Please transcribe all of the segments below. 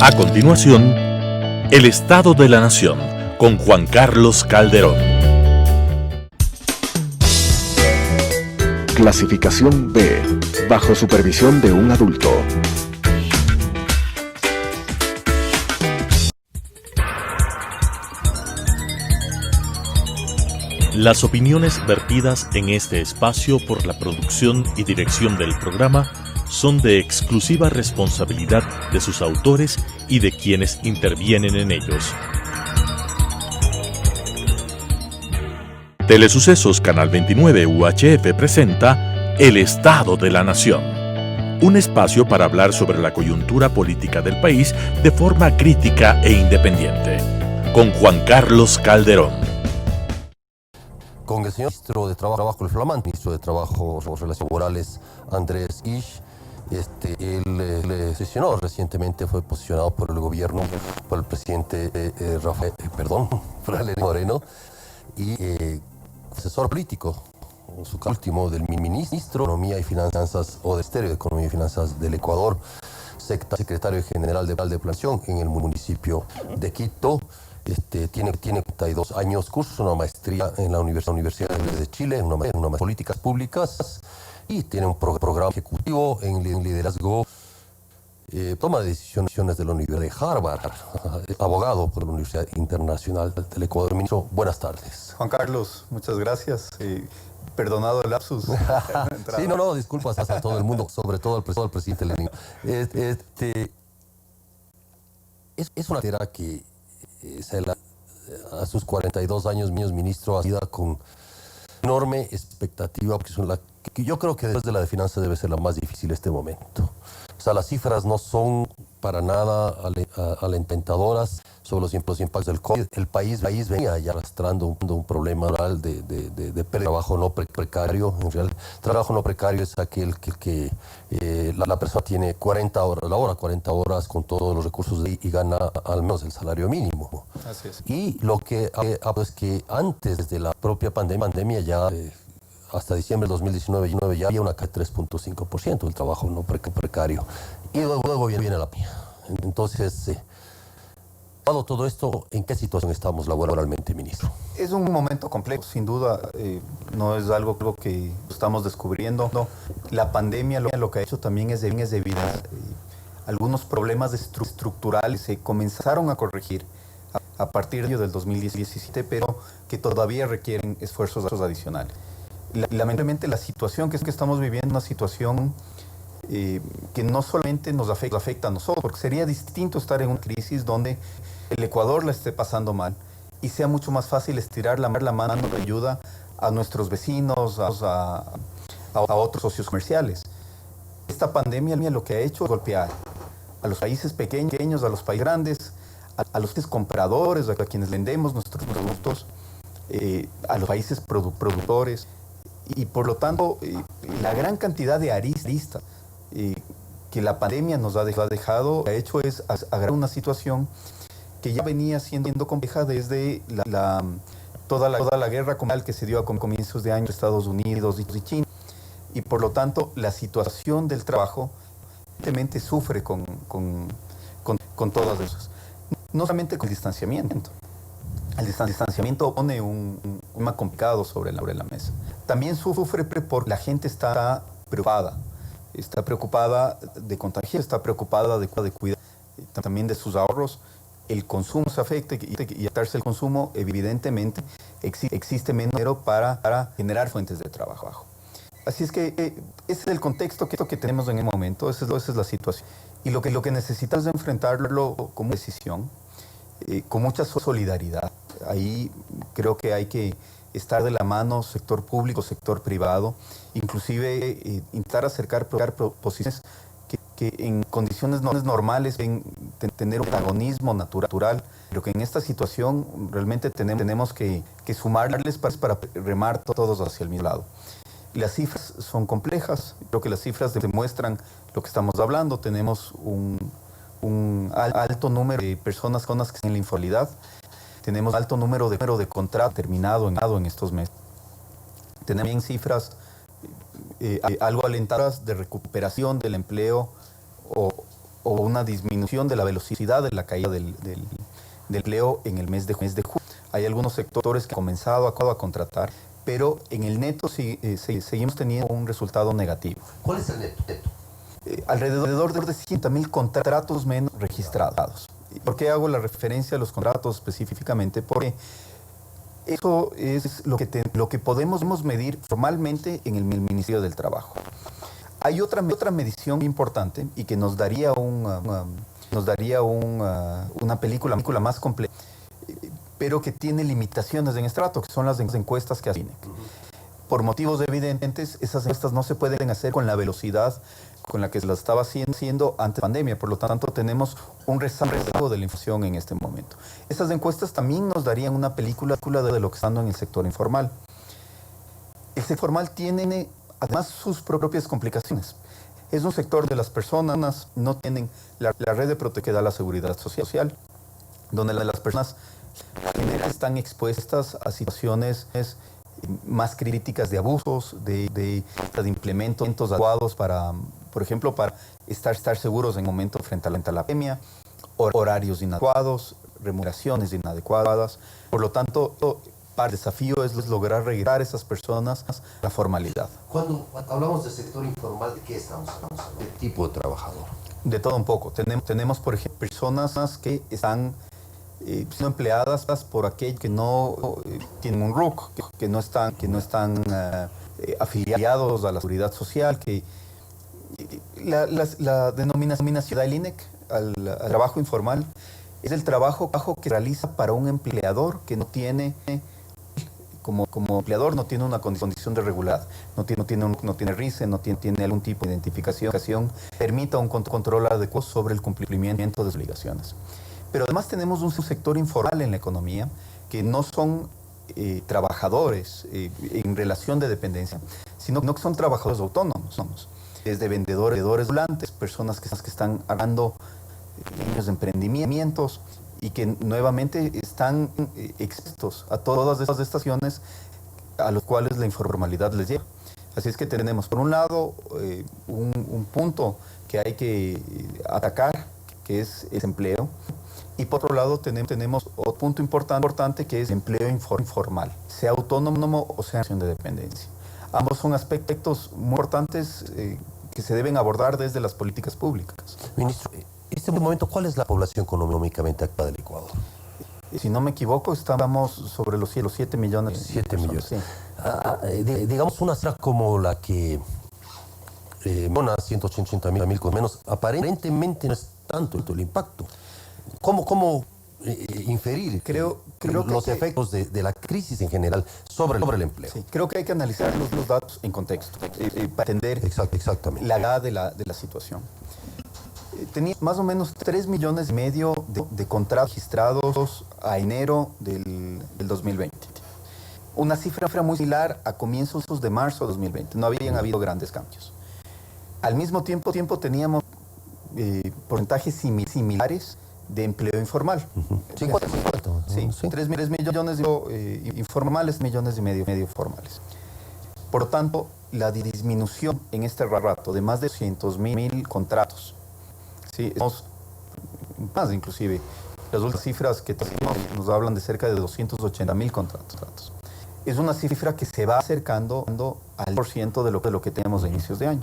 A continuación, el Estado de la Nación con Juan Carlos Calderón. Clasificación B, bajo supervisión de un adulto. Las opiniones vertidas en este espacio por la producción y dirección del programa son de exclusiva responsabilidad de sus autores y de quienes intervienen en ellos. Telesucesos Canal 29 UHF presenta El Estado de la Nación, un espacio para hablar sobre la coyuntura política del país de forma crítica e independiente, con Juan Carlos Calderón. Con el señor ministro de Trabajo, el flamante ministro de Trabajo y Relaciones Laborales, Andrés Isch. Él sesionó recientemente, fue posicionado por el gobierno, por el presidente Frei Moreno, y asesor político, su último del ministro de Economía y Finanzas, o de Ministerio de Economía y Finanzas del Ecuador, secretario general de Planificación en el municipio de Quito. Tiene 32 años, cursa una maestría en la Universidad de Chile, una maestría en políticas públicas, y tiene un programa ejecutivo en liderazgo, toma de decisiones de la Universidad de Harvard, abogado por la Universidad Internacional del Ecuador. Ministro, buenas tardes. Juan Carlos, muchas gracias. Perdonado el lapsus. Sí, no, disculpas a todo el mundo, sobre todo al presidente Lenin. Es una tierra que a sus 42 años, ministro, ha sido con enorme expectativa, porque que yo creo que después de la de finanzas debe ser la más difícil este momento. O sea, las cifras no son para nada alentadoras sobre los impactos del COVID. El país venía ya arrastrando un problema real de pérdida de trabajo no precario. En realidad, trabajo no precario es aquel que la persona tiene 40 horas con todos los recursos y gana al menos el salario mínimo. Así es. Y lo que es que antes de la propia pandemia ya hasta diciembre de 2019 ya había una caída de 3.5% del trabajo no precario. Y luego viene la pandemia. Entonces, dado todo esto, ¿en qué situación estamos laboralmente, ministro? Es un momento complejo, sin duda. No es algo que estamos descubriendo. No. La pandemia lo que ha hecho también es debido a algunos problemas estructurales se comenzaron a corregir a partir del 2017, pero que todavía requieren esfuerzos adicionales. Lamentablemente la situación que estamos viviendo es una situación que no solamente nos afecta a nosotros, porque sería distinto estar en una crisis donde el Ecuador la esté pasando mal y sea mucho más fácil estirar la mano de ayuda a nuestros vecinos, a otros socios comerciales. Esta pandemia lo que ha hecho es golpear a los países pequeños, a los países grandes, a los compradores, a quienes vendemos nuestros productos, a los países productores. Y por lo tanto, la gran cantidad de aristas que la pandemia nos ha dejado, ha hecho es agravar una situación que ya venía siendo compleja desde toda la guerra comercial que se dio a comienzos de año entre Estados Unidos y China. Y por lo tanto, la situación del trabajo evidentemente sufre con todas esas. No solamente con el distanciamiento. El distanciamiento pone un tema complicado sobre la mesa. También sufre porque la gente está preocupada. Está preocupada de contagiar, está preocupada de cuidar también de sus ahorros. El consumo se afecta y atarse el consumo, evidentemente, existe menos dinero para generar fuentes de trabajo. Así es que ese es el contexto que tenemos en el momento, esa es la situación. Y lo que necesitamos es enfrentarlo como decisión, con mucha solidaridad. Ahí creo que hay que estar de la mano sector público, sector privado, inclusive intentar acercar posiciones que en condiciones normales pueden tener un protagonismo natural, pero que en esta situación realmente tenemos que sumarles para remar todos hacia el mismo lado. Las cifras son complejas, creo que las cifras demuestran lo que estamos hablando. Tenemos un alto número de personas que están en la informalidad. Tenemos alto número de contratos terminados en estos meses. Tenemos también cifras algo alentadoras de recuperación del empleo o una disminución de la velocidad de la caída del empleo en el mes de junio. Hay algunos sectores que han comenzado a contratar, pero en el neto seguimos teniendo un resultado negativo. ¿Cuál es el neto? Alrededor de 100.000 contratos menos registrados. ¿Por qué hago la referencia a los contratos específicamente? Porque eso es lo que podemos medir formalmente en el Ministerio del Trabajo. Hay otra medición importante y que nos daría una película más completa, pero que tiene limitaciones en estrato, que son las encuestas que hace INEC. Por motivos evidentes, esas encuestas no se pueden hacer con la velocidad con la que se las estaba haciendo antes de la pandemia. Por lo tanto, tenemos un rezago de la inflación en este momento. Esas encuestas también nos darían una película de lo que está en el sector informal. El sector informal tiene además sus propias complicaciones. Es un sector de las personas no tienen la red de protección que da la seguridad social, donde las personas están expuestas a situaciones más críticas de abusos, de implementos adecuados para, por ejemplo, para estar seguros en el momento frente a la pandemia, horarios inadecuados, remuneraciones inadecuadas. Por lo tanto, el desafío es lograr regresar a esas personas a la formalidad. Cuando hablamos de sector informal, ¿de qué estamos hablando? ¿De tipo de trabajador? De todo un poco. Tenemos por ejemplo, personas que están siendo empleadas por aquellos que no tienen un RUC, que no están afiliados a la seguridad social, que la denominación del INEC al trabajo informal es el trabajo que realiza para un empleador que no tiene, como empleador no tiene una condición de regularidad, no tiene RICE, no tiene algún tipo de identificación, permita un control adecuado sobre el cumplimiento de sus obligaciones. Pero además tenemos un sector informal en la economía que no son trabajadores en relación de dependencia, sino que son trabajadores autónomos, desde vendedores ambulantes, personas que están armando pequeños emprendimientos y que nuevamente están expuestos a todas estas estaciones a los cuales la informalidad les lleva. Así es que tenemos, por un lado, un punto que hay que atacar, que es el empleo. Y por otro lado tenemos otro punto importante que es empleo informal, sea autónomo o sea en situación de dependencia. Ambos son aspectos muy importantes que se deben abordar desde las políticas públicas. Ministro, en este momento, ¿cuál es la población económicamente activa del Ecuador? Si no me equivoco, estamos sobre los 7 millones. 7 millones. Sí. Digamos una cifra como la que Mona, 180.000 con menos, aparentemente no es tanto el impacto. ¿Cómo inferir creo los que efectos de la crisis en general sobre el empleo? Sí, creo que hay que analizar los datos en contexto para entender Exactamente. la gravedad de la situación. Tenía más o menos 3,5 millones de contratos registrados a enero del 2020. Una cifra muy similar a comienzos de marzo de 2020. No habían habido grandes cambios. Al mismo tiempo teníamos porcentajes similares de empleo informal. 50. Sí, 3 millones informales, 1,5 millones formales. Por lo tanto, la disminución en este rato de más de 200.000 contratos, sí, más inclusive, las últimas cifras que tenemos nos hablan de cerca de 280.000 contratos. Es una cifra que se va acercando al % de lo que tenemos a inicios de año,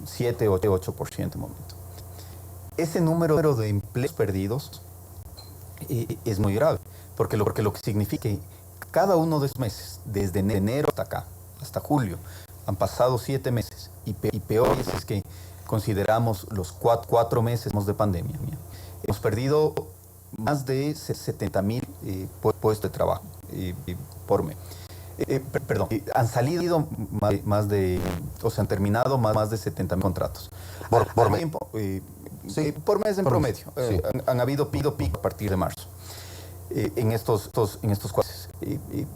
7 o 8% de momento. Ese número de empleos perdidos es muy grave, porque lo que significa que cada uno de esos meses, desde enero hasta acá, hasta julio, han pasado 7 meses, y peor es que consideramos los 4 meses de pandemia. Hemos perdido más de 70.000 puestos de trabajo por mes. Han salido han terminado más de 70.000 contratos. Por mes. Sí, por mes en promedio. Sí. Han habido pico a partir de marzo en estos 4 meses.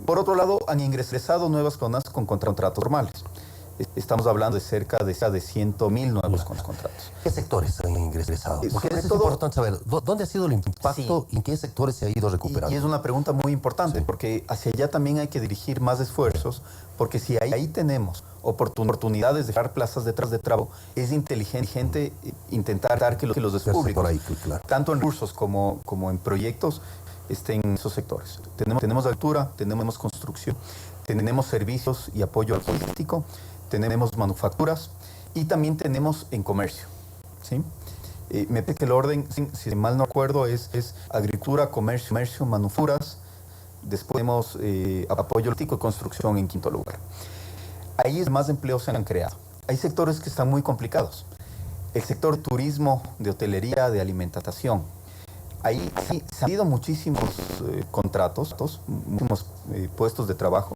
Por otro lado, han ingresado nuevas personas con contratos formales. Estamos hablando de cerca de 100.000 nuevos contratos. ¿Qué sectores han ingresado? Porque es todo, importante saber, ¿dónde ha sido el impacto y en qué sectores se ha ido recuperando? Y es una pregunta muy importante, porque hacia allá también hay que dirigir más esfuerzos, porque si ahí tenemos oportunidades de crear plazas de trabajo, es inteligente intentar dar que los públicos, por ahí, claro, tanto en recursos como en proyectos, estén en esos sectores. Tenemos altura, tenemos construcción, tenemos servicios y apoyo logístico, tenemos manufacturas y también tenemos en comercio, ¿sí? Me parece que el orden, si mal no recuerdo, es agricultura, comercio, manufacturas. Después tenemos apoyo logístico y construcción en quinto lugar. Ahí es más empleos se han creado. Hay sectores que están muy complicados. El sector de turismo, de hotelería, de alimentación. Ahí sí se han habido muchísimos contratos, muchísimos puestos de trabajo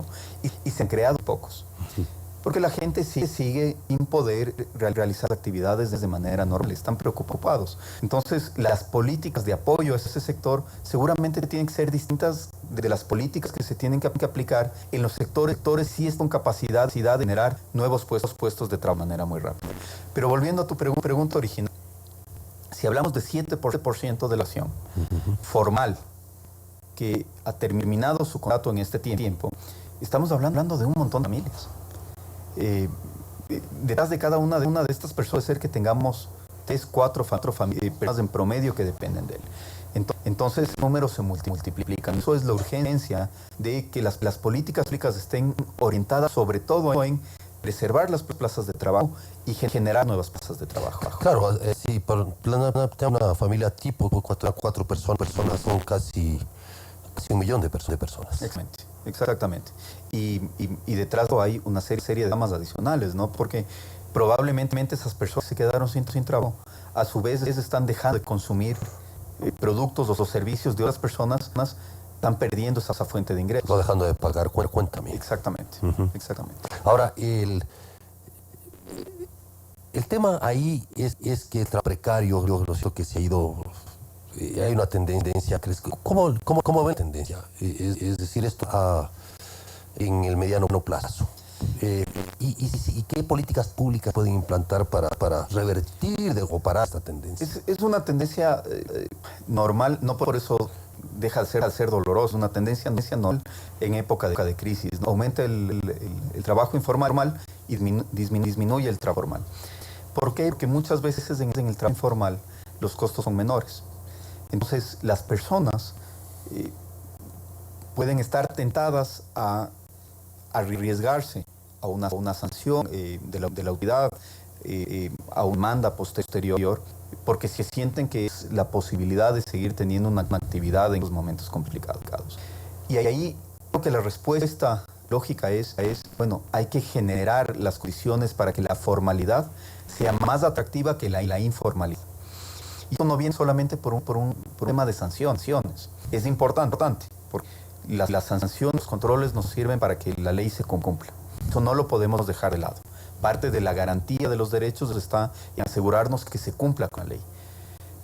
y se han creado pocos. Sí. Porque la gente sigue sin poder realizar actividades de manera normal, están preocupados. Entonces, las políticas de apoyo a ese sector seguramente tienen que ser distintas de las políticas que se tienen que aplicar en los sectores sí es con capacidad de generar nuevos puestos de trabajo de manera muy rápida. Pero volviendo a tu pregunta original, si hablamos de 7% de la población formal que ha terminado su contrato en este tiempo, estamos hablando de un montón de familias. Detrás de cada una de estas personas puede ser que tengamos 3, 4 personas en promedio que dependen de él. Entonces, los números se multiplican. Eso es la urgencia de que las políticas públicas estén orientadas sobre todo en preservar las plazas de trabajo y generar nuevas plazas de trabajo. Claro, sí, para una familia tipo, cuatro personas son casi 1 millón de personas. Exactamente. Y detrás hay una serie de damas adicionales, ¿no? Porque probablemente esas personas se quedaron sin trabajo. A su vez, están dejando de consumir productos o servicios de otras personas, están perdiendo esa fuente de ingresos. No dejando de pagar cuenta también. Exactamente. Ahora, el tema ahí es que el trabajo precario, lo que se ha ido... hay una tendencia, ¿cómo ve la tendencia? Es decir, esto en el mediano plazo. ¿Y qué políticas públicas pueden implantar para revertir o parar esta tendencia? Es una tendencia normal, no por eso deja de ser doloroso, una tendencia normal en época de crisis, ¿no? Aumenta el trabajo informal y disminuye el trabajo formal. ¿Por qué? Porque muchas veces en el trabajo informal los costos son menores. Entonces, las personas pueden estar tentadas a arriesgarse a una sanción de la autoridad, a una demanda posterior, porque se sienten que es la posibilidad de seguir teniendo una actividad en los momentos complicados. Y ahí creo que la respuesta lógica es, bueno, hay que generar las condiciones para que la formalidad sea más atractiva que la informalidad. Y esto no viene solamente por un tema de sanciones. Es importante, porque las sanciones, los controles nos sirven para que la ley se cumpla. Eso no lo podemos dejar de lado. Parte de la garantía de los derechos está en asegurarnos que se cumpla con la ley.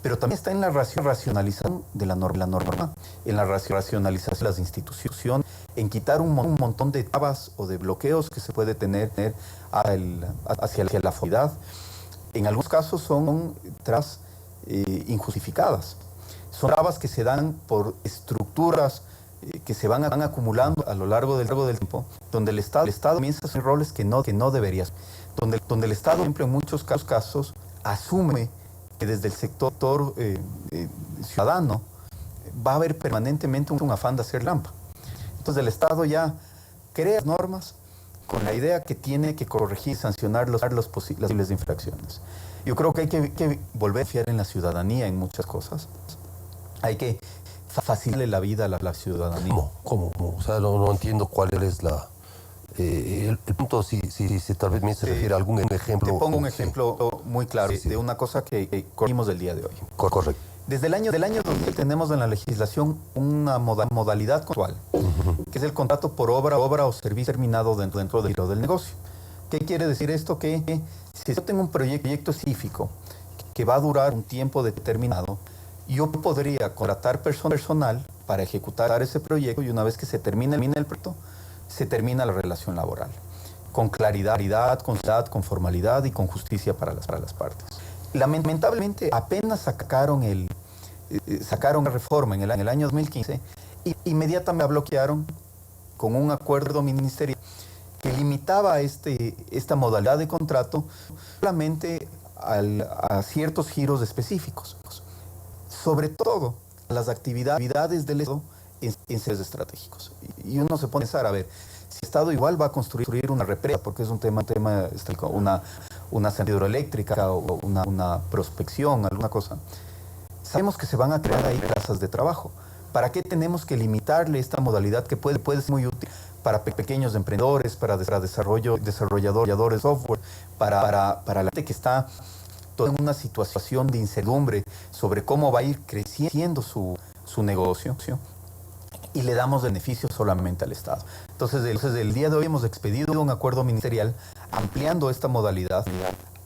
Pero también está en la racionalización de la norma, en la racionalización de las instituciones, en quitar un montón de trabas o de bloqueos que se puede tener hacia la formalidad. En algunos casos son trabas injustificadas. Son trabas que se dan por estructuras que se van acumulando a lo largo del tiempo, donde el Estado comienza a hacer roles que no debería, donde el Estado, siempre en muchos casos, asume que desde el sector ciudadano va a haber permanentemente un afán de hacer trampa. Entonces el Estado ya crea normas con la idea que tiene que corregir y sancionar las posibles infracciones. Yo creo que hay que volver a confiar en la ciudadanía en muchas cosas. Hay que facilitarle la vida a la ciudadanía. ¿Cómo? O sea, no entiendo cuál es el punto, si tal vez me se refiere a algún ejemplo. Te pongo un ejemplo muy claro de una cosa que corrimos del día de hoy. Correcto. Desde el año 2000 tenemos en la legislación una modalidad contractual, que es el contrato por obra o servicio terminado dentro del negocio. ¿Qué quiere decir esto? Que si yo tengo un proyecto específico que va a durar un tiempo determinado, yo podría contratar personal para ejecutar ese proyecto y una vez que se termina el proyecto, se termina la relación laboral. Con claridad, con formalidad y con justicia para las partes. Lamentablemente, apenas sacaron la reforma en el año 2015 y inmediatamente la bloquearon con un acuerdo ministerial que limitaba esta modalidad de contrato solamente a ciertos giros específicos, sobre todo las actividades del Estado en seres estratégicos. Y uno se pone a pensar, a ver, si el Estado igual va a construir una represa, porque es un tema una central hidroeléctrica o una prospección, alguna cosa, sabemos que se van a crear ahí plazas de trabajo. ¿Para qué tenemos que limitarle esta modalidad que puede ser muy útil para pequeños emprendedores, para desarrolladores de software, para la gente que está toda en una situación de incertidumbre sobre cómo va a ir creciendo su negocio? Y le damos beneficios solamente al Estado. Entonces, el día de hoy hemos expedido un acuerdo ministerial ampliando esta modalidad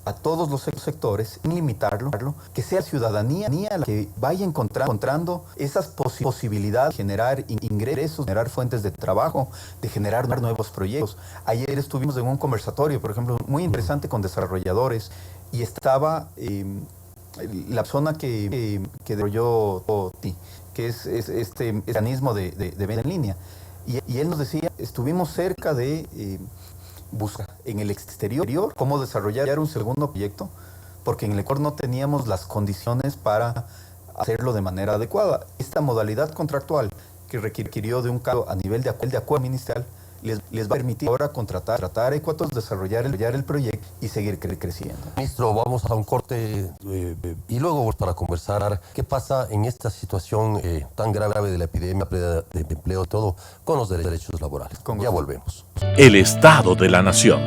a todos los sectores, sin limitarlo, que sea la ciudadanía la que vaya encontrando esas posibilidades de generar ingresos, de generar fuentes de trabajo, de generar nuevos proyectos. Ayer estuvimos en un conversatorio, por ejemplo, muy interesante con desarrolladores, y estaba la persona que desarrolló TI, que es este mecanismo de venta en línea. Y él nos decía, estuvimos cerca de buscar en el exterior cómo desarrollar un segundo proyecto, porque en el Ecuador no teníamos las condiciones para hacerlo de manera adecuada. Esta modalidad contractual que requirió de un cambio a nivel de acuerdo ministerial les va a permitir ahora contratar a Ecuador, desarrollar el proyecto y seguir creciendo. Ministro, vamos a un corte y luego para conversar qué pasa en esta situación tan grave de la epidemia, pérdida de empleo, todo, con los derechos laborales. Ya volvemos. El Estado de la Nación.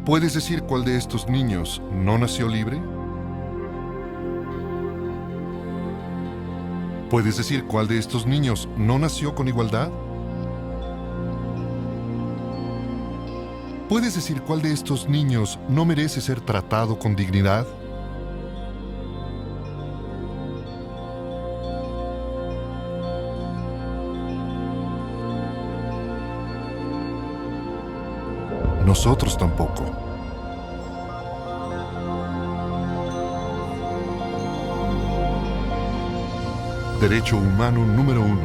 ¿Puedes decir cuál de estos niños no nació libre? ¿Puedes decir cuál de estos niños no nació con igualdad? ¿Puedes decir cuál de estos niños no merece ser tratado con dignidad? Nosotros tampoco. Derecho humano número 1.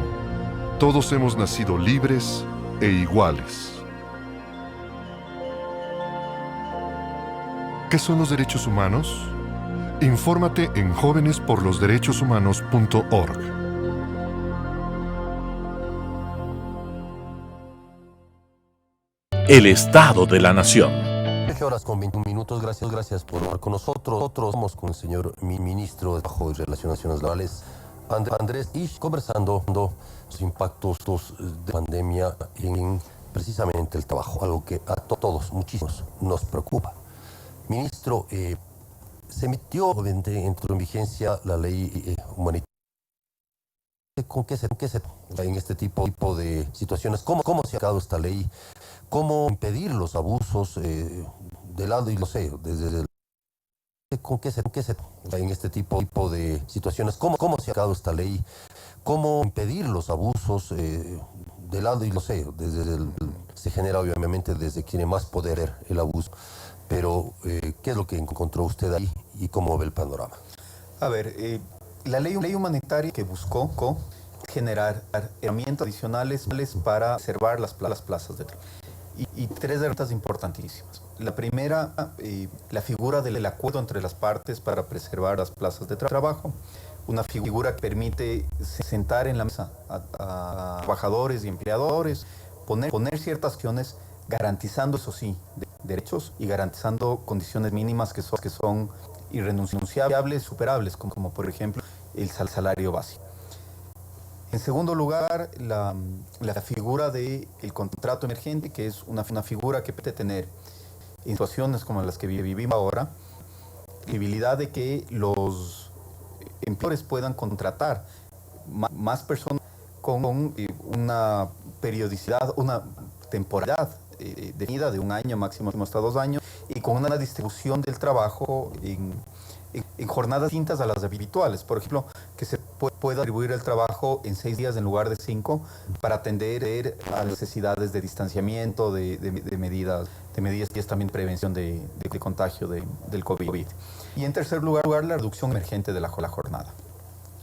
Todos hemos nacido libres e iguales. ¿Qué son los derechos humanos? Infórmate en jovenesporlosderechoshumanos.org. El Estado de la Nación. 13:21. Gracias por estar con nosotros. Nosotros estamos con el señor ministro de Trabajo y Relaciones Laborales, Andrés Isch, conversando los impactos de pandemia en precisamente el trabajo, algo que a todos, muchísimos, nos preocupa. Ministro, se entró en vigencia la ley humanitaria. ¿Con qué se en este tipo de situaciones? ¿Cómo se ha aplicado esta ley? ¿Cómo impedir los abusos de lado y lo sé, desde el ¿Con qué se en este tipo de situaciones? ¿Cómo se ha aplicado esta ley? ¿Cómo impedir los abusos de lado y lo sé, se genera obviamente desde quien más poder el abuso? Pero, ¿qué es lo que encontró usted ahí y cómo ve el panorama? A ver, la ley humanitaria que buscó generar herramientas adicionales para preservar las plazas de trabajo. Y tres herramientas importantísimas. La primera, la figura del acuerdo entre las partes para preservar las plazas de trabajo. Una figura que permite sentar en la mesa a trabajadores y empleadores, poner ciertas acciones, garantizando, eso sí, derechos y garantizando condiciones mínimas que son irrenunciables, superables, como por ejemplo el salario básico. En segundo lugar, la figura del contrato emergente, que es una figura que puede tener en situaciones como las que vivimos ahora, la posibilidad de que los empleadores puedan contratar más personas con una periodicidad, una temporalidad definida de 1 año, máximo hasta 2 años, y con una distribución del trabajo en jornadas distintas a las habituales. Por ejemplo, que se pueda distribuir el trabajo en 6 días en lugar de 5 para atender a las necesidades de distanciamiento, de medidas y es también prevención de contagio del COVID. Y en tercer lugar, la reducción emergente de la jornada.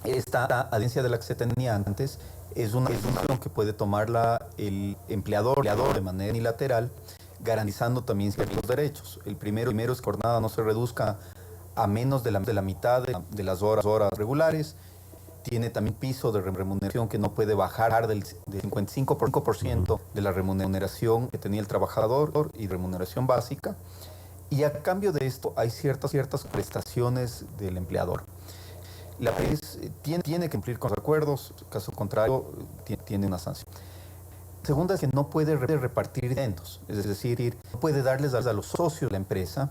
Esta adherencia de la que se tenía antes es una decisión que puede tomarla el empleador de manera unilateral, garantizando también ciertos derechos. El primero es que la jornada no se reduzca a menos de la mitad de las horas regulares. Tiene también piso de remuneración que no puede bajar del 55% de la remuneración que tenía el trabajador y remuneración básica. Y a cambio de esto hay ciertas prestaciones del empleador. La PES tiene que cumplir con los acuerdos, caso contrario tiene una sanción. Segunda es que no puede repartir dividendos, es decir, no puede darles a los socios de la empresa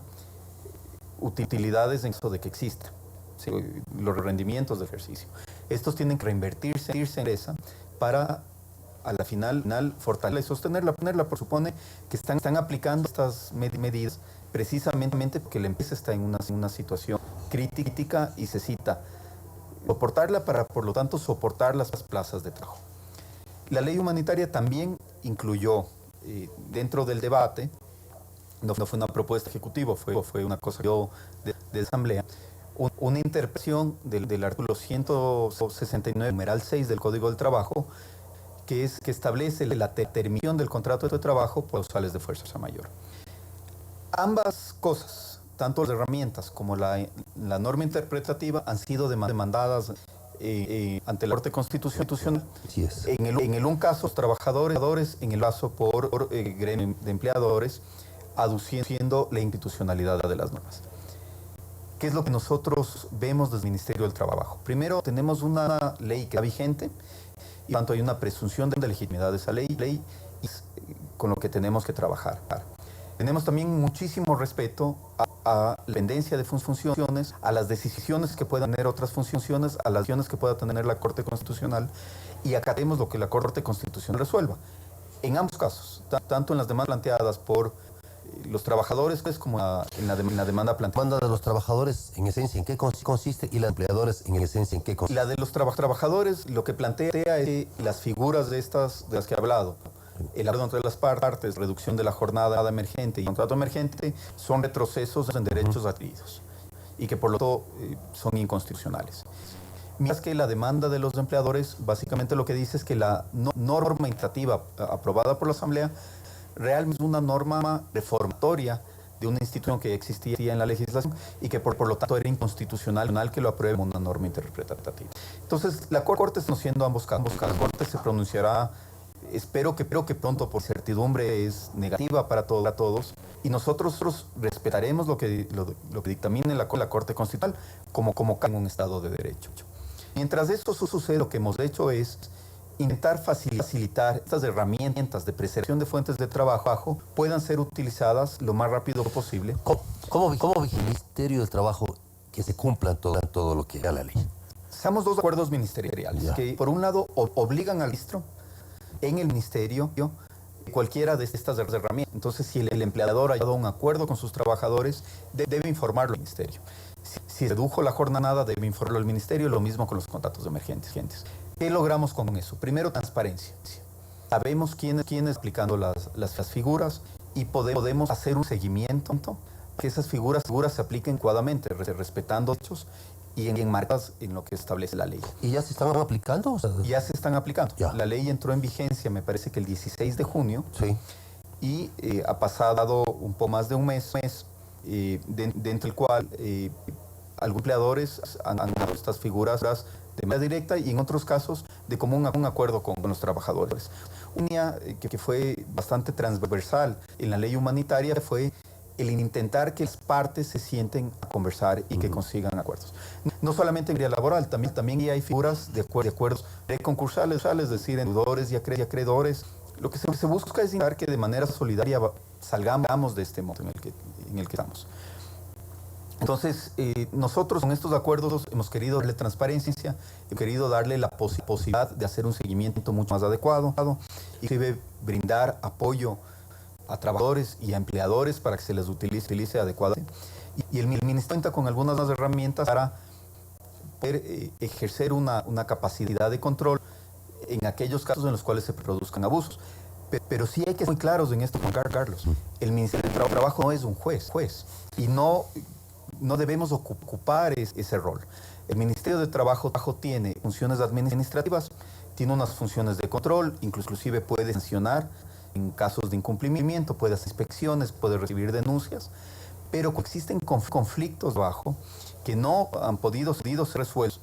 utilidades en caso de que exista, ¿sí? Los rendimientos de ejercicio. Estos tienen que reinvertirse en la empresa para a la final fortalecerla y sostenerla. Por supone que están aplicando estas medidas precisamente porque la empresa está en una situación crítica y se cita soportarla para, por lo tanto, soportar las plazas de trabajo. La ley humanitaria también incluyó dentro del debate, no fue una propuesta ejecutiva, fue una cosa de asamblea, una interpretación del artículo 169, numeral 6 del Código del Trabajo, que establece la terminación del contrato de trabajo por causales de fuerza mayor. Ambas cosas, tanto las herramientas como la norma interpretativa, han sido demandadas ante la Corte Constitucional. Sí es. En el un caso, los trabajadores, en el caso por gremio de empleadores, aduciendo la institucionalidad de las normas. ¿Qué es lo que nosotros vemos desde el Ministerio del Trabajo? Primero, tenemos una ley que está vigente y tanto hay una presunción de legitimidad de esa ley y con lo que tenemos que trabajar. Tenemos también muchísimo respeto a la dependencia de funciones, a las decisiones que puedan tener otras funciones, a las decisiones que pueda tener la Corte Constitucional y acatemos lo que la Corte Constitucional resuelva. En ambos casos, tanto en las demandas planteadas por los trabajadores como en la demanda planteada. La demanda de los trabajadores, en esencia, ¿en qué consiste? Y la de empleadores, en esencia, ¿en qué consiste? La de los trabajadores, lo que plantea es que las figuras de las que he hablado, el acuerdo entre las partes, reducción de la jornada emergente y contrato emergente, son retrocesos en derechos adquiridos y que por lo tanto son inconstitucionales. Mientras que la demanda de los empleadores, básicamente lo que dice es que la norma administrativa aprobada por la Asamblea realmente es una norma reformatoria de una institución que existía en la legislación y que por lo tanto era inconstitucional que lo apruebe como una norma interpretativa. Entonces, la Corte está conociendo ambos casos. La Corte se pronunciará, espero que pronto, por certidumbre es negativa para todos, y nosotros respetaremos lo que dictamine la Corte Constitucional como en un Estado de Derecho. Mientras esto sucede, lo que hemos hecho es intentar facilitar estas herramientas de preservación de fuentes de trabajo puedan ser utilizadas lo más rápido posible. ¿Cómo vigila el Ministerio del Trabajo que se cumpla todo lo que da la ley? Hacemos dos acuerdos ministeriales que, por un lado, obligan al ministro en el ministerio cualquiera de estas herramientas. Entonces, si el empleador ha llegado a un acuerdo con sus trabajadores, debe informarlo al ministerio. Si redujo la jornada, debe informarlo al ministerio, lo mismo con los contratos emergentes. ¿Qué logramos con eso? Primero, transparencia. Sabemos quién es aplicando las figuras y podemos hacer un seguimiento que esas figuras se apliquen adecuadamente, respetando hechos y enmarcadas en lo que establece la ley. ¿Y ya se están aplicando? Ya se están aplicando. Ya. La ley entró en vigencia, me parece que el 16 de junio, Sí. y ha pasado un poco más de un mes, dentro del cual algunos empleadores han dado estas figuras de manera directa y en otros casos de común acuerdo con los trabajadores. Una línea que fue bastante transversal en la ley humanitaria fue el intentar que las partes se sienten a conversar y que consigan acuerdos. No solamente en área laboral, también hay figuras de acuerdos preconcursales, es decir, en deudores y acreedores. Lo que se busca es intentar que de manera solidaria salgamos de este momento en el que estamos. Entonces, nosotros con estos acuerdos hemos querido darle transparencia, hemos querido darle la posibilidad de hacer un seguimiento mucho más adecuado y brindar apoyo a trabajadores y a empleadores para que se les utilice adecuadamente. Y el Ministerio cuenta con algunas herramientas para poder ejercer una capacidad de control en aquellos casos en los cuales se produzcan abusos. Pero sí hay que ser muy claros en esto, Juan Carlos. El Ministerio del Trabajo no es un juez y no no debemos ocupar ese rol. El Ministerio de Trabajo tiene funciones administrativas, tiene unas funciones de control, inclusive puede sancionar en casos de incumplimiento, puede hacer inspecciones, puede recibir denuncias, pero existen conflictos bajo que no han podido ser resueltos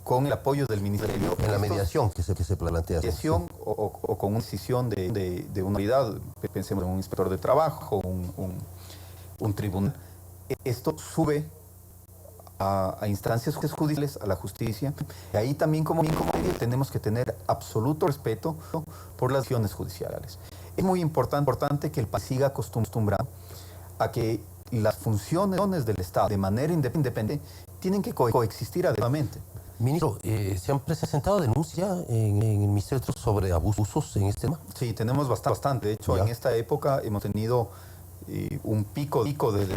con el apoyo del Ministerio. En la mediación que se plantea. Mediación o con una decisión de una autoridad, pensemos en un inspector de trabajo, un tribunal. Esto sube a instancias judiciales, a la justicia. Y ahí también como medio tenemos que tener absoluto respeto por las decisiones judiciales. Es muy importante que el país siga acostumbrado a que las funciones del Estado de manera independiente tienen que coexistir adecuadamente. Ministro, ¿se han presentado denuncias en el Ministerio sobre abusos en este tema? Sí, tenemos bastante. De hecho, en esta época hemos tenido un pico de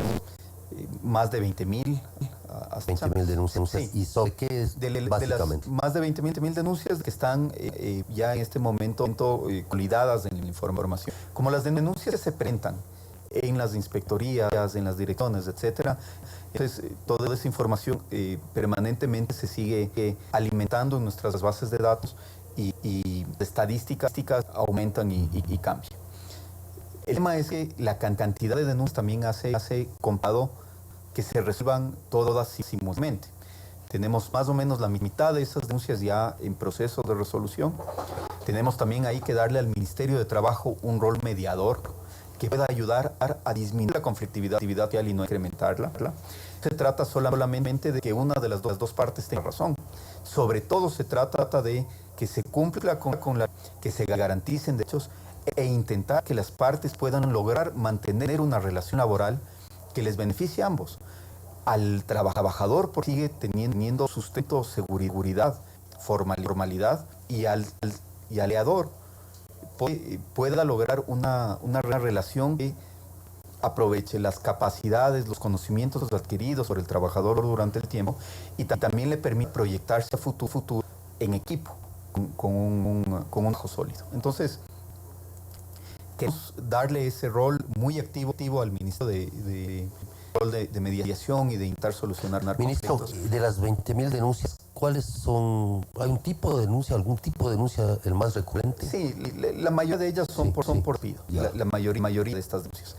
más de 20.000. 20.000 denuncias. Sí. ¿Y sobre qué es básicamente? De las más de 20.000 denuncias que están ya en este momento consolidadas en la información. Como las denuncias se presentan en las inspectorías, en las direcciones, etcétera. Entonces, toda esa información permanentemente se sigue alimentando en nuestras bases de datos y estadísticas aumentan y cambian. El tema es que la cantidad de denuncias también hace complicado que se resuelvan todas simultáneamente. Tenemos más o menos la mitad de esas denuncias ya en proceso de resolución. Tenemos también ahí que darle al Ministerio de Trabajo un rol mediador que pueda ayudar a disminuir la conflictividad y no incrementarla. Se trata solamente de que una de las dos partes tenga razón. Sobre todo se trata de que se cumpla con que se garanticen derechos e intentar que las partes puedan lograr mantener una relación laboral que les beneficie a ambos. Al trabajador porque sigue teniendo sustento, seguridad, formalidad y al empleador pueda lograr una relación que aproveche las capacidades, los conocimientos adquiridos por el trabajador durante el tiempo y también le permite proyectarse a futuro en equipo, con un trabajo sólido. Entonces, queremos darle ese rol muy activo al ministro de mediación y de intentar solucionar Ministro, conflictos. de las 20.000 denuncias, ¿cuáles son? ¿Hay un tipo de denuncia, algún tipo de denuncia el más recurrente? Sí, la mayoría de ellas son por pido, la mayoría de estas denuncias.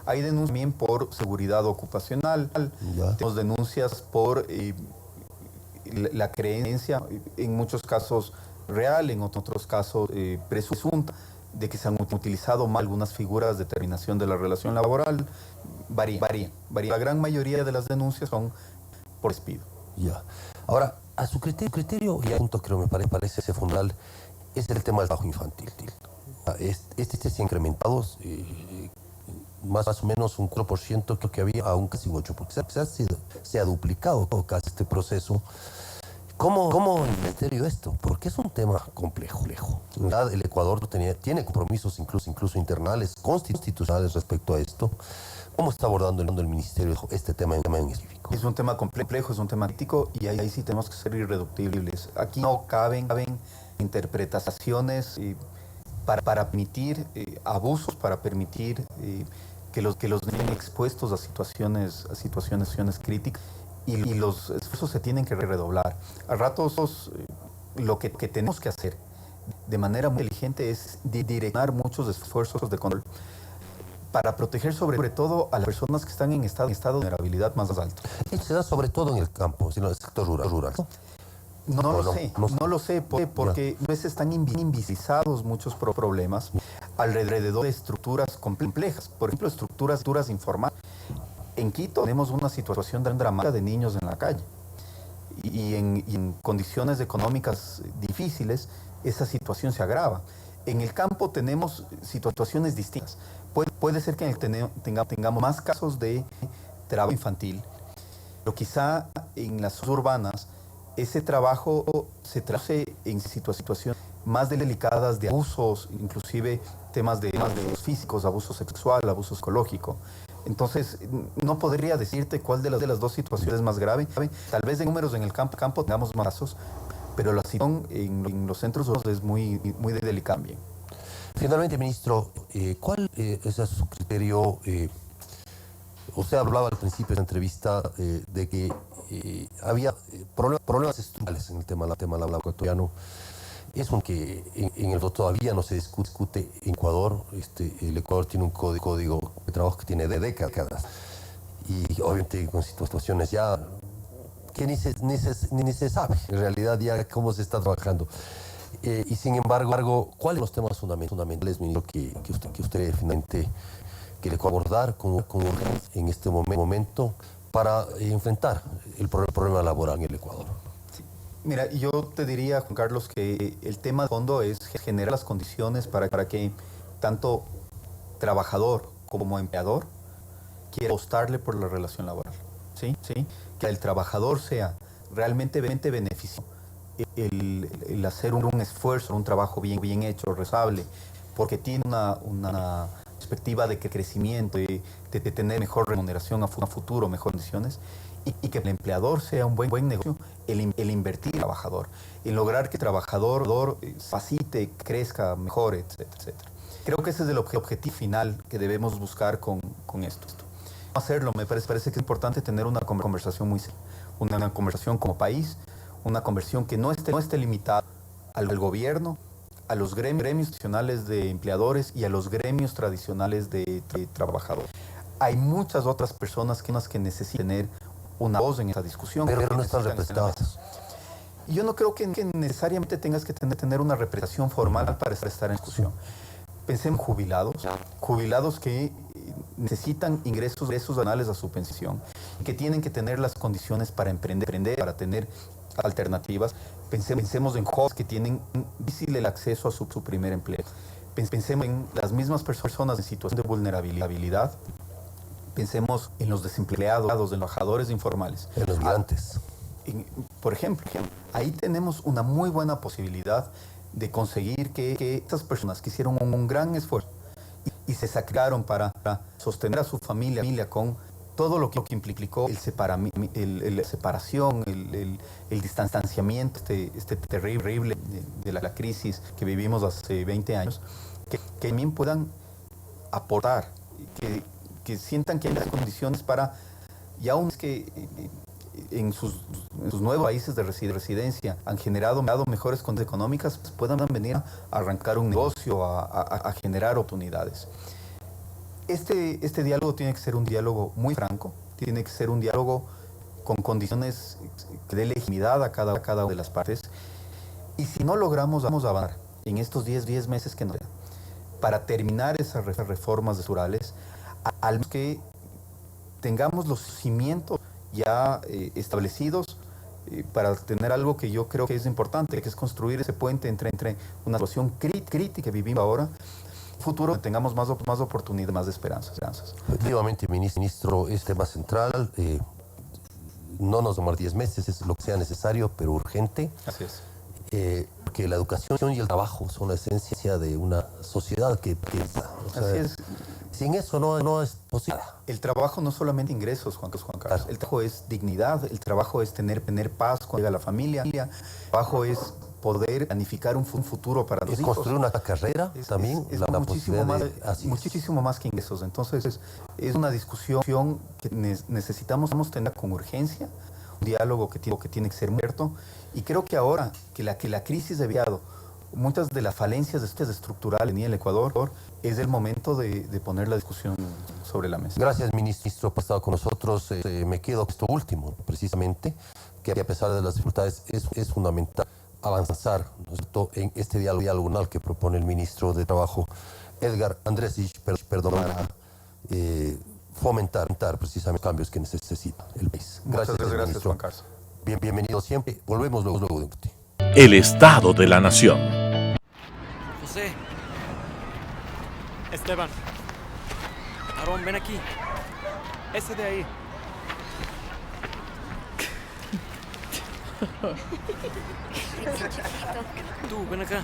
Hay denuncias también por seguridad ocupacional, tenemos denuncias por la creencia, en muchos casos real, en otros casos presunta, de que se han utilizado mal algunas figuras de terminación de la relación laboral. Varía. La gran mayoría de las denuncias son por despido. Ya. Ahora, a su criterio, y a punto creo me parece fundamental, es el tema del trabajo infantil. Este se ha incrementado más o menos un 4%, creo que había a un casi 8%. Se ha duplicado casi este proceso. ¿Cómo inventario esto? Porque es un tema complejo. El Ecuador tiene compromisos incluso internales, constitucionales respecto a esto. ¿Cómo está abordando el Ministerio este tema en específico? Es un tema complejo, es un tema crítico y ahí sí tenemos que ser irreductibles. Aquí no caben interpretaciones para permitir abusos, para permitir que los niños estén expuestos a situaciones críticas. Y los esfuerzos se tienen que redoblar. A ratos lo que tenemos que hacer de manera muy inteligente es direccionar muchos esfuerzos de control para proteger sobre todo a las personas que están en estado de vulnerabilidad más alto. Esto se da sobre todo en el campo, sino en el sector rural. No lo sé, porque a veces están invisibilizados muchos problemas alrededor de estructuras complejas, por ejemplo, estructuras informales. En Quito tenemos una situación dramática de niños en la calle y en condiciones económicas difíciles esa situación se agrava. En el campo tenemos situaciones distintas. Puede ser que tengamos más casos de trabajo infantil, pero quizá en las zonas urbanas ese trabajo se traduce en situaciones más delicadas de abusos, inclusive temas de físicos, abuso sexual, abuso psicológico. Entonces, no podría decirte cuál de las dos situaciones es más grave. Tal vez en números en el campo tengamos más casos, pero la situación en los centros urbanos es muy delicada también. Finalmente, ministro, ¿cuál es a su criterio Usted hablaba al principio de la entrevista de que había problemas estructurales en el tema laboral ecuatoriano. Es un que en el todavía no se discute en Ecuador. El Ecuador tiene un código de trabajo que tiene de décadas y obviamente con situaciones ya que ni se sabe en realidad ya cómo se está trabajando. Y sin embargo, ¿cuáles son los temas fundamentales, ministro, que usted finalmente quiere abordar con urgencia en este momento para enfrentar el problema laboral en el Ecuador? Mira, yo te diría, Juan Carlos, que el tema de fondo es generar las condiciones para que tanto trabajador como empleador quiera apostarle por la relación laboral. ¿Sí? Que el trabajador sea realmente beneficioso el hacer un esfuerzo, un trabajo bien hecho, responsable, porque tiene una perspectiva de crecimiento, de tener mejor remuneración a futuro, mejores condiciones, y que el empleador sea un buen negocio, el invertir en el trabajador, en lograr que el trabajador facilite, crezca, mejore, etcétera. Creo que ese es el objetivo final que debemos buscar con esto. Hacerlo, me parece que es importante tener una conversación muy seria, una conversación como país, una conversación que no esté limitada al gobierno, a los gremios tradicionales de empleadores y a los gremios tradicionales de trabajadores. Hay muchas otras personas que necesitan tener una voz en esta discusión. Pero no están representadas. Y yo no creo que necesariamente tengas que tener una representación formal para estar en discusión. Pensemos en jubilados que necesitan ingresos anuales a su pensión, que tienen que tener las condiciones para emprender, para tener alternativas. Pensemos en jóvenes que tienen difícil el acceso a su primer empleo. Pensemos en las mismas personas en situación de vulnerabilidad. Pensemos en los desempleados, en los trabajadores informales. En los migrantes. Por ejemplo, ahí tenemos una muy buena posibilidad de conseguir que estas personas que hicieron un gran esfuerzo y se sacrificaron para sostener a su familia con todo lo que implicó la separación, el distanciamiento, este terrible de la crisis que vivimos hace 20 años, que también puedan aportar, que sientan que hay las condiciones para, y aún es que en sus nuevos países de residencia han generado mejores condiciones económicas, pues puedan venir a arrancar un negocio, a generar oportunidades. Este diálogo tiene que ser un diálogo muy franco, tiene que ser un diálogo con condiciones que dé legitimidad a cada una de las partes. Y si no logramos avanzar en estos 10 meses que nos quedan para terminar esas reformas estructurales, al menos que tengamos los cimientos ya establecidos para tener algo que yo creo que es importante, que es construir ese puente entre una situación crítica que vivimos ahora, futuro tengamos más oportunidades, más esperanzas. Efectivamente, ministro, es tema central. No nos tomar 10 meses, es lo que sea necesario, pero urgente. Así es. Que la educación y el trabajo son la esencia de una sociedad que piensa. Así es. Sin eso no es posible. El trabajo no es solamente ingresos, Juan Carlos. El trabajo es dignidad, el trabajo es tener paz cuando llega la familia. El trabajo es poder planificar un futuro para los hijos. Construir una carrera también. Es muchísimo más que ingresos. Entonces, es una discusión que necesitamos tener con urgencia, un diálogo que tiene que ser abierto. Y creo que ahora que la crisis ha enviado muchas de las falencias estructurales en el Ecuador, es el momento de poner la discusión sobre la mesa. Gracias, ministro, por estar con nosotros. Me quedo con esto último, precisamente, que a pesar de las dificultades es fundamental avanzar, ¿no es cierto?, en este diálogo que propone el ministro de Trabajo, Edgar Andrés, para fomentar precisamente los cambios que necesita el país. Muchas gracias, ministro. Juan Carlos. Bienvenido siempre. Volvemos luego de usted. El Estado de la Nación. José. Esteban. Aarón, ven aquí. Ese de ahí. Tú, ven acá.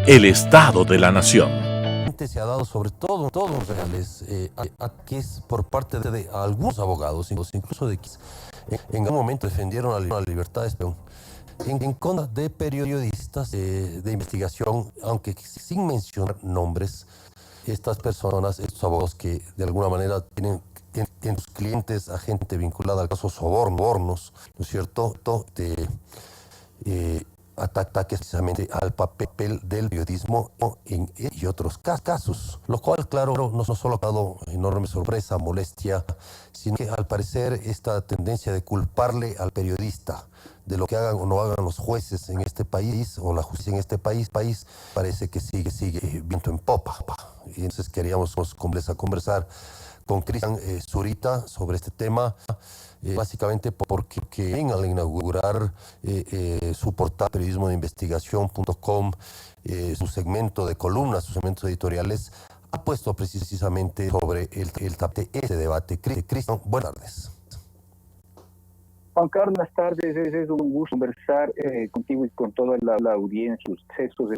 el Estado de la Nación. Se ha dado sobre todo todos reales, que es por parte de algunos abogados, incluso de quienes en algún momento defendieron la libertad de expresión, en contra de periodistas de investigación, aunque sin mencionar nombres. Estas personas, estos abogados que de alguna manera tienen sus clientes a gente vinculada al caso sobornos, ¿no es cierto? Ataques precisamente al papel del periodismo y otros casos, lo cual, claro, no solo ha dado enorme sorpresa, molestia, sino que al parecer esta tendencia de culparle al periodista de lo que hagan o no hagan los jueces en este país o la justicia en este país parece que sigue viento en popa. Y entonces queríamos conversar con Cristian Zurita sobre este tema, básicamente porque al inaugurar su portal periodismodeinvestigación.com, su segmento de columnas, sus segmentos editoriales, ha puesto precisamente sobre el tapete este debate. Cristian, buenas tardes. Juan Carlos, buenas tardes. Es un gusto conversar contigo y con toda la audiencia, sus textos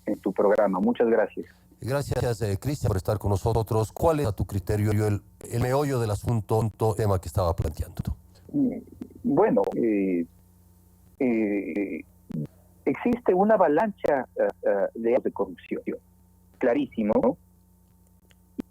en tu programa. Muchas gracias. Gracias, Cristian, por estar con nosotros. ¿Cuál es, a tu criterio, el meollo del asunto, tema que estaba planteando? Bueno, existe una avalancha de corrupción, clarísimo, ¿no?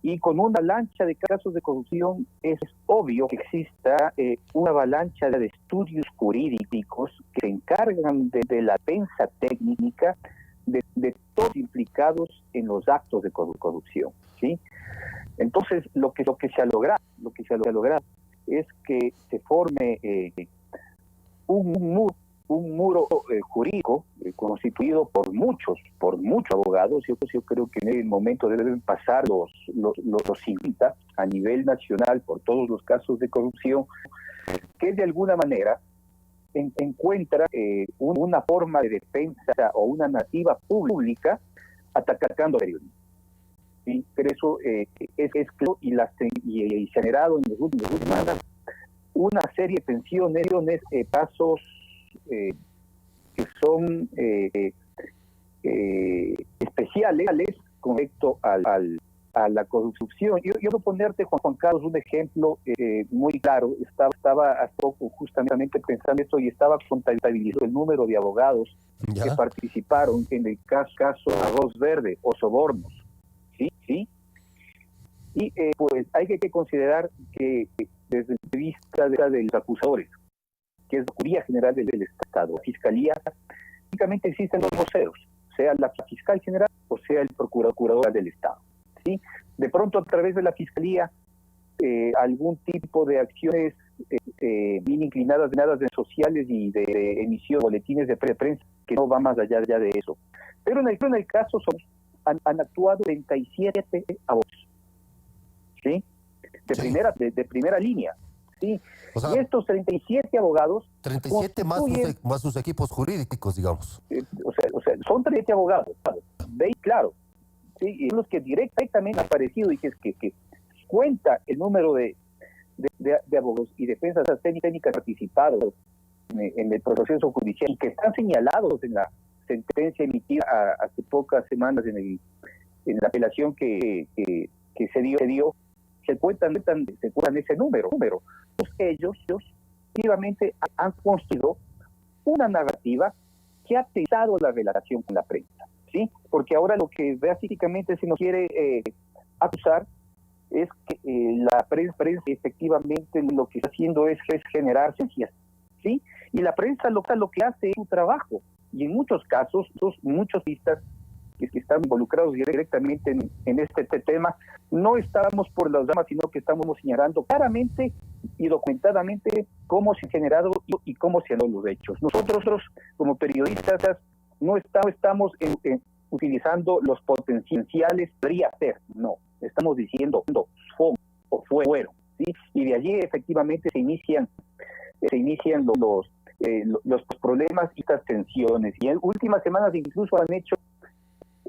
Y con una avalancha de casos de corrupción es obvio que exista una avalancha de estudios jurídicos que se encargan de la defensa técnica de todos implicados en los actos de corrupción, ¿sí? Entonces, lo que se ha logrado es que se forme un muro jurídico constituido por muchos abogados. Yo creo que en el momento deben pasar los 50 a nivel nacional por todos los casos de corrupción, que de alguna manera encuentra una forma de defensa o una narrativa pública atacando periodismo. ¿Sí? Pero eso es claro y se ha generado en los últimos semanas una serie de tensiones, pasos que son especiales con respecto a la corrupción. Yo quiero ponerte, Juan Carlos, un ejemplo muy claro. Estaba hace poco justamente pensando esto y estaba contabilizando el número de abogados que participaron en el caso Arroz Verde o sobornos. ¿Sí? Y pues hay que considerar que desde el punto de vista de los acusadores, que es la Procuraduría General del Estado, la Fiscalía, únicamente existen dos voceros, sea la Fiscal General o sea el Procurador del Estado. ¿Sí? De pronto, a través de la Fiscalía, algún tipo de acciones bien inclinadas en sociales y de emisión de boletines de prensa, que no va más allá de eso. Pero en el caso han actuado 37 abogados, ¿sí? De primera línea. Sí, o sea, y estos 37 abogados... 37 más sus equipos jurídicos, digamos. O sea, son 37 abogados, ¿veis? Claro. Sí, y los que directamente han aparecido y que cuenta el número de abogados y defensas técnicas participados en el proceso judicial y que están señalados en la sentencia emitida hace pocas semanas en la apelación que se dio, se cuentan ese número. Ellos efectivamente han construido una narrativa que ha pesado la relación con la prensa, ¿sí? Porque ahora lo que básicamente se nos quiere acusar es que la prensa efectivamente lo que está haciendo es generar ciencias, ¿sí? Y la prensa lo que hace es su trabajo. Y en muchos casos, muchos pistas que están involucrados directamente en este tema, no estamos por las ramas, sino que estamos señalando claramente y documentadamente cómo se han generado y cómo se han dado los hechos. Nosotros, como periodistas, no estamos utilizando los potenciales, podría ser, no. Estamos diciendo son o fueron, ¿sí? Y de allí efectivamente se inician los problemas y estas tensiones. Y en últimas semanas incluso han hecho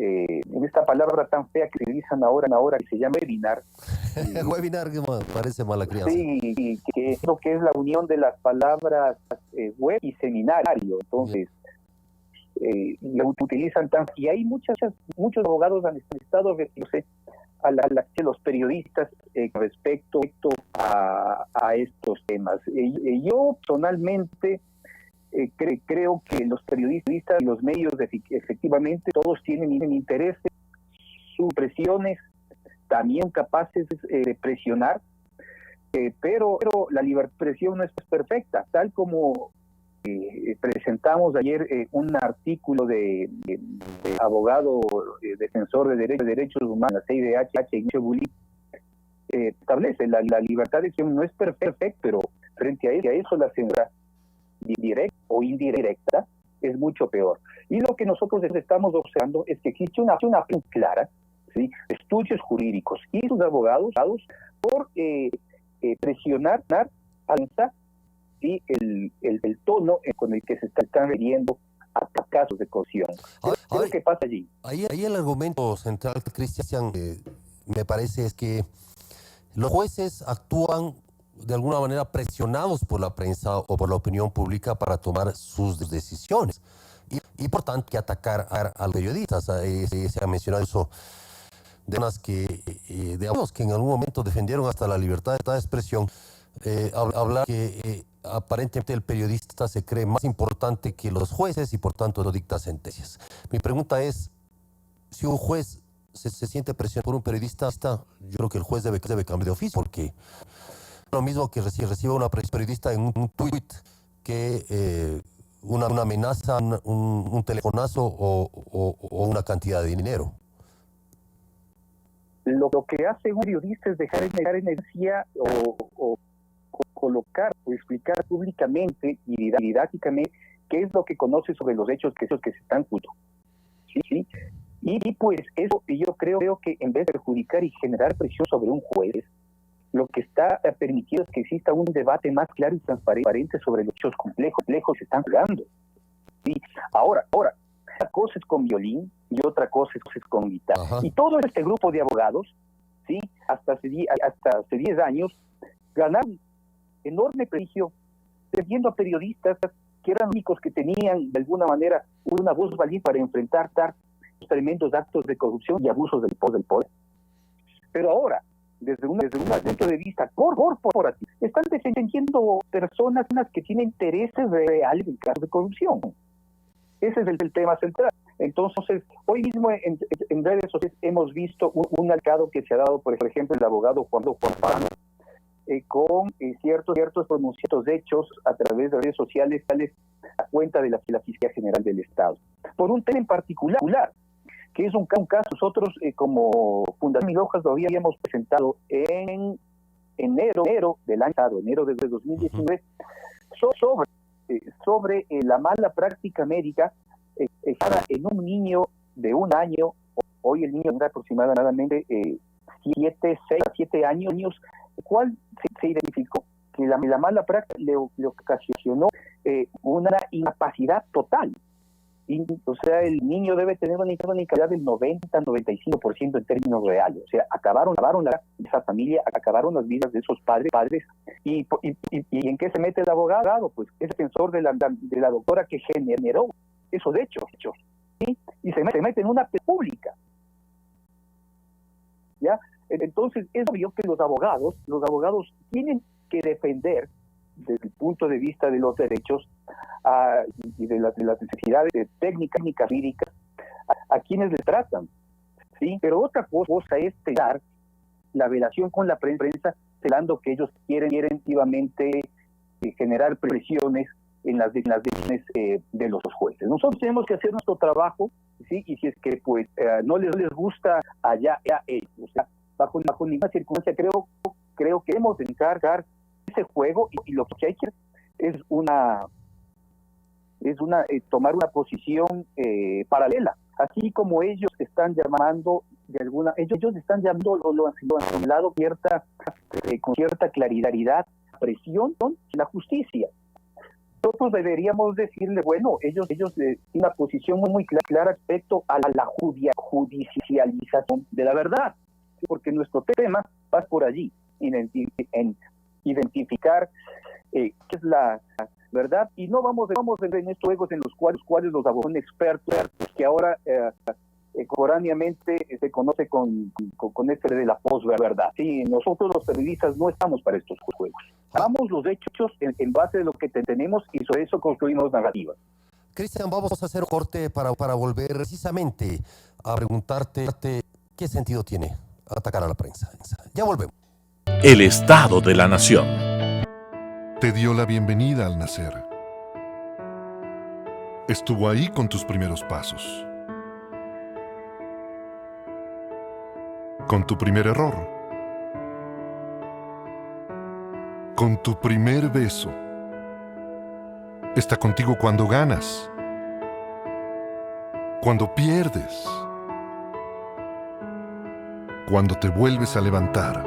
en esta palabra tan fea que se utilizan ahora que se llama webinar. Webinar, que parece mala crianza. Sí, que es lo que es la unión de las palabras web y seminario. Entonces, lo utilizan tanto. Y hay muchos abogados han estado refiriéndose a los periodistas respecto a estos temas. Yo personalmente creo que los periodistas y los medios efectivamente todos tienen intereses, sus presiones, también capaces de presionar, pero la libertad de expresión no es perfecta, tal como presentamos ayer un artículo de abogado defensor de derechos humanos, la CIDH, Ignacio Bulí, establece la libertad de expresión no es perfecta, pero frente a eso la censura directa o indirecta es mucho peor. Y lo que nosotros estamos observando es que existe una acción clara, ¿sí?, estudios jurídicos y sus abogados por presionar alza, ¿sí?, el tono con el que se están refiriendo a casos de corrupción. ¿Qué es lo que pasa allí? Ahí el argumento central, Cristian, me parece es que los jueces actúan de alguna manera presionados por la prensa o por la opinión pública para tomar sus decisiones. Y por tanto, que atacar a los periodistas. Se ha mencionado eso de unas que en algún momento defendieron hasta la libertad de expresión. Hablar que aparentemente el periodista se cree más importante que los jueces y por tanto no dicta sentencias. Mi pregunta es, si un juez se siente presionado por un periodista, yo creo que el juez debe cambiar de oficio, porque lo mismo que reciba una periodista en un tuit que una amenaza, un telefonazo o una cantidad de dinero. Lo que hace un periodista es dejar en evidencia o colocar o explicar públicamente y didácticamente qué es lo que conoce sobre los hechos que se están ocultando. ¿Sí? Y pues eso yo creo que en vez de perjudicar y generar presión sobre un juez, lo que está permitido es que exista un debate más claro y transparente sobre los hechos complejos que se están jugando. ¿Sí? Ahora, una cosa es con violín y otra cosa es con guitarra. Ajá. Y todo este grupo de abogados, ¿sí?, hasta hace 10 años, ganaron enorme prestigio defendiendo a periodistas que eran únicos que tenían de alguna manera una voz valiente para enfrentar los tremendos actos de corrupción y abusos del poder. Pero ahora, desde un punto de vista corporativo, están defendiendo personas que tienen intereses reales en casos de corrupción. Ese es el tema central. Entonces, hoy mismo en redes sociales hemos visto un altercado que se ha dado, por ejemplo, el abogado Juan Pablo, con ciertos pronunciamientos hechos a través de redes sociales, a cuenta de la Fiscalía General del Estado. Por un tema en particular, que es un caso, nosotros como Fundación Mil Hojas lo habíamos presentado en enero del año pasado, enero de 2019, sobre la mala práctica médica en un niño de 1 año. Hoy el niño tendrá aproximadamente 7 años, el cual se identificó que la mala práctica le ocasionó una incapacidad total. O sea, el niño debe tener una incapacidad del 90-95% en términos reales. O sea, acabaron esa familia, acabaron las vidas de esos padres. ¿Y en qué se mete el abogado? Pues es defensor de la doctora que generó esos hechos, ¿sí? Y se mete en una pública. ¿Ya? Entonces, es obvio que los abogados tienen que defender, desde el punto de vista de los derechos y de las necesidades técnicas jurídicas a quienes les tratan, ¿sí? Pero otra cosa es celar la relación con la prensa, celando que ellos quieren activamente generar presiones en las decisiones de los jueces. Nosotros tenemos que hacer nuestro trabajo, ¿sí? Y si es que pues no les gusta allá ellos, o sea, bajo ninguna circunstancia creo que debemos encargar ese juego y lo que hay que hacer es tomar una posición paralela, así como ellos están llamando ellos están llamando lo han señalado con cierta claridad, presión la justicia. Nosotros deberíamos decirle, bueno, ellos tienen una posición muy clara respecto a la judicialización de la verdad, porque nuestro tema va por allí, en identificar qué es la verdad, y no vamos en estos juegos en los cuales los abogados son expertos, que ahora coráneamente se conoce con este de la posverdad. Sí, nosotros los periodistas no estamos para estos juegos. Hagamos los hechos en base a lo que tenemos y sobre eso construimos narrativas. Cristian, vamos a hacer un corte para volver precisamente a preguntarte qué sentido tiene atacar a la prensa. Ya volvemos. El Estado de la Nación. Te dio la bienvenida al nacer. Estuvo ahí con tus primeros pasos. Con tu primer error. Con tu primer beso. Está contigo cuando ganas. Cuando pierdes. Cuando te vuelves a levantar.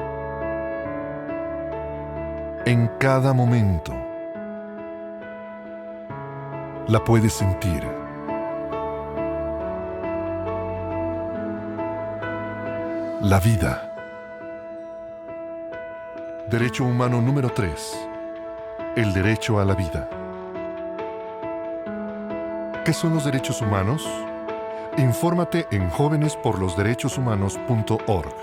En cada momento. La puedes sentir. La vida. Derecho humano número 3. El derecho a la vida. ¿Qué son los derechos humanos? Infórmate en jovenesporlosderechoshumanos.org.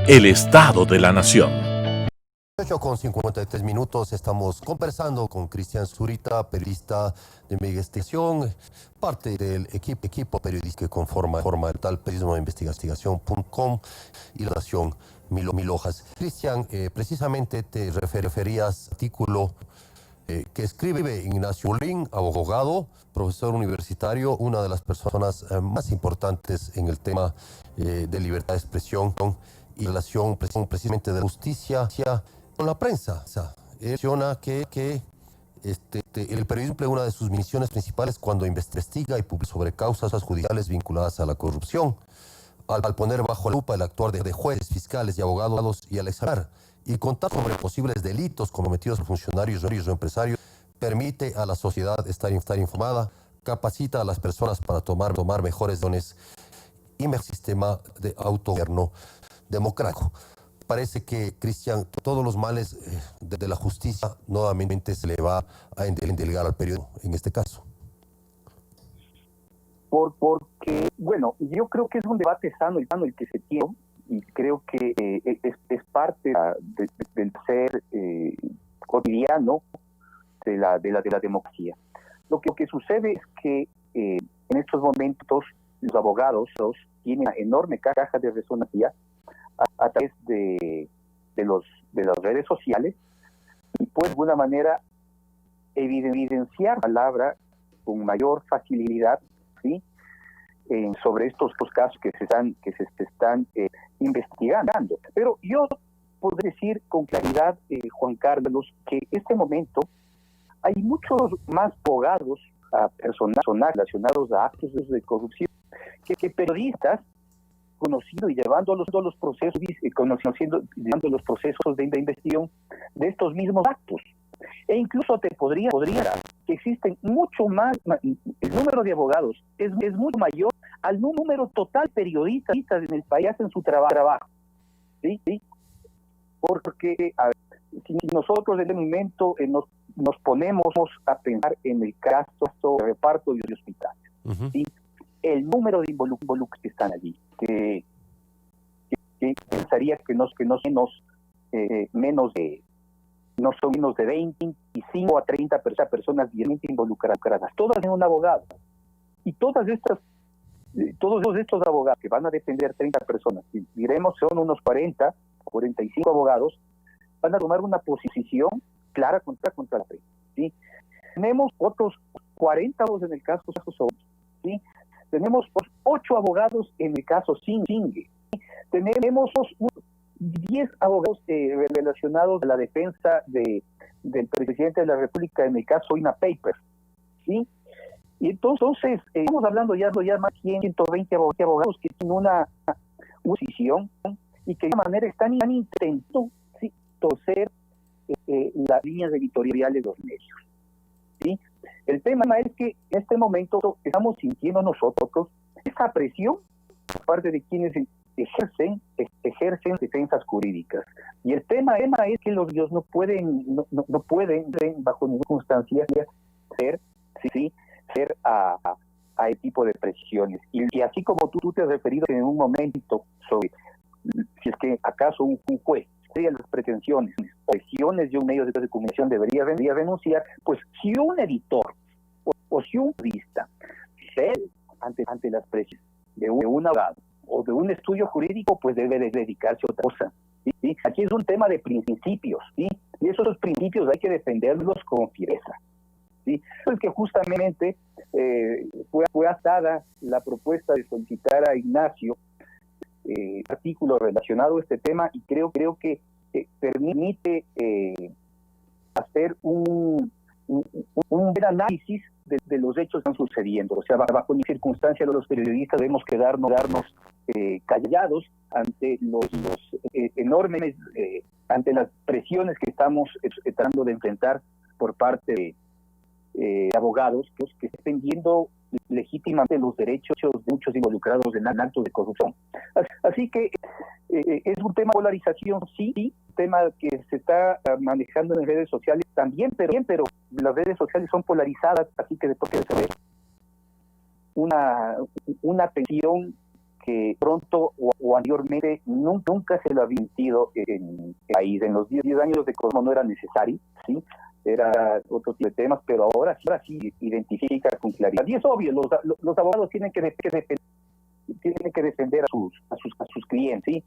El Estado de la Nación. 8:53 estamos conversando con Cristian Zurita, periodista de investigación, parte del equipo periodístico que conforma el tal periodismo de investigación.com y la Nación Mil Hojas. Cristian, precisamente te referías al artículo que escribe Ignacio Bolín, abogado, profesor universitario, una de las personas más importantes en el tema de libertad de expresión y relación precisamente de la justicia con la prensa. O sea, él menciona que el periodismo cumple una de sus misiones principales cuando investiga y publica sobre causas judiciales vinculadas a la corrupción, al poner bajo la lupa el actuar de jueces, fiscales y abogados y al examinar y contar sobre posibles delitos cometidos por funcionarios o empresarios, permite a la sociedad estar informada, capacita a las personas para tomar mejores decisiones y mejor sistema de autogobierno democrático. Parece que, Cristian, todos los males de la justicia nuevamente se le va a endilgar al periodismo, en este caso. Porque, bueno, yo creo que es un debate sano el que se tiene, y creo que es parte del ser cotidiano de la democracia. Lo que sucede es que en estos momentos los abogados tienen una enorme caja de resonancia a través de las redes sociales y pues de alguna manera evidenciar la palabra con mayor facilidad, ¿sí? Sobre estos casos que se están investigando. Pero yo podría decir con claridad, Juan Carlos, que en este momento hay muchos más abogados personas relacionados a actos de corrupción que periodistas conocido y llevando los procesos llevando los procesos de investigación de estos mismos actos. E incluso te podría que existen mucho más, el número de abogados es mucho mayor al número total de periodistas en el país en su trabajo. ¿Sí? Porque si nosotros en el momento nos ponemos a pensar en el caso de reparto de hospitales, uh-huh. ¿Sí? El número de involucrados que están allí, que pensaría que no son menos de 25 a 30 personas directamente involucradas, todas en un abogado. Y todos estos abogados que van a defender 30 personas, si diremos son unos 45 abogados, van a tomar una posición clara contra la prensa, ¿sí? Tenemos otros 40 abogados en el caso Soros, ¿sí? Tenemos 8 abogados en el caso Singue. Tenemos 10 abogados relacionados a la defensa del presidente de la República en el caso INA Papers, ¿sí? Y entonces estamos hablando ya más de 120 abogados que tienen una posición y que de alguna manera están intentando, ¿sí?, torcer las líneas editoriales de los medios, ¿sí? El tema es que en este momento estamos sintiendo nosotros esa presión por parte de quienes ejercen defensas jurídicas. Y el tema es que los judíos no pueden bajo ninguna circunstancia ser a ese tipo de presiones. Y así como tú te has referido en un momento sobre si es que acaso un juez de las pretensiones de un medio de comunicación debería renunciar, pues si un editor o si un periodista cede ante las presiones de un abogado o de un estudio jurídico, pues debe de dedicarse a otra cosa. ¿Sí? Aquí es un tema de principios, ¿sí? Y esos principios hay que defenderlos con fiereza. ¿Sí? Es que justamente fue atada la propuesta de solicitar a Ignacio artículo relacionado a este tema, y creo que permite hacer un buen análisis de los hechos que están sucediendo. O sea, bajo ninguna circunstancia los periodistas debemos quedarnos callados ante los enormes, ante las presiones que estamos tratando de enfrentar por parte de abogados que estén viendo legítimamente los derechos de muchos involucrados en actos de corrupción. Así que es un tema de polarización, sí, un tema que se está manejando en redes sociales también, pero las redes sociales son polarizadas, así que después de saber una tensión que pronto o anteriormente nunca se lo había sentido en el país. En los 10 años de Cosmo no era necesario, ¿sí? Era otro tipo de temas, pero ahora sí identifica con claridad. Y es obvio, los abogados tienen que defender a sus clientes, ¿sí?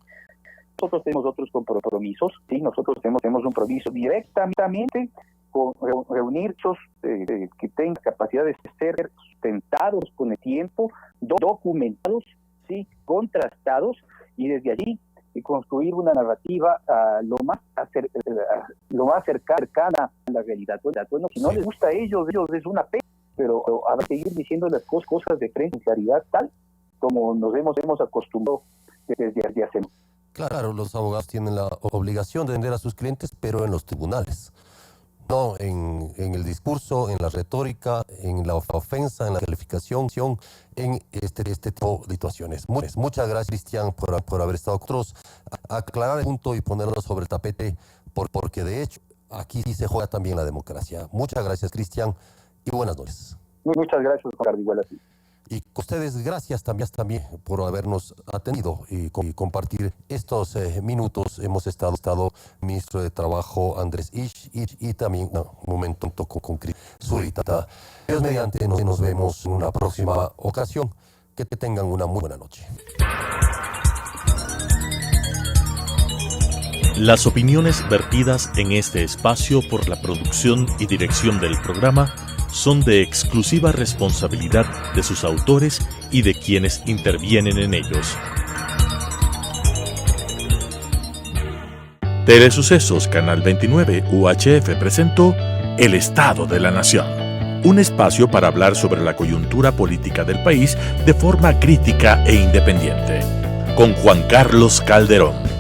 Nosotros tenemos otros compromisos, ¿sí? Nosotros tenemos un compromiso directamente con reunir hechos que tengan capacidad de ser sustentados con el tiempo, documentados, ¿sí? Contrastados, y desde allí construir una narrativa lo más cercana a la realidad. Bueno, si no les gusta a ellos es una pena, pero habrá que seguir diciendo las cosas de frente, en claridad, tal como nos hemos acostumbrado desde hace. Claro, los abogados tienen la obligación de defender a sus clientes, pero en los tribunales. No en el discurso, en la retórica, en la ofensa, en la calificación, en este tipo de situaciones. Muchas gracias, Cristian, por haber estado con nosotros. Aclarar el punto y ponerlo sobre el tapete, porque de hecho aquí se juega también la democracia. Muchas gracias, Cristian, y buenas noches. Muchas gracias, Ricardo, igual a ti. Y con ustedes, gracias también por habernos atendido y compartir estos minutos. Hemos estado ministro de Trabajo Andrés Isch y también un momento con Cris Zurita. Dios mediante, nos vemos en una próxima ocasión. Que tengan una muy buena noche. Las opiniones vertidas en este espacio por la producción y dirección del programa son de exclusiva responsabilidad de sus autores y de quienes intervienen en ellos. Telesucesos Canal 29 UHF presentó El Estado de la Nación, un espacio para hablar sobre la coyuntura política del país de forma crítica e independiente, con Juan Carlos Calderón.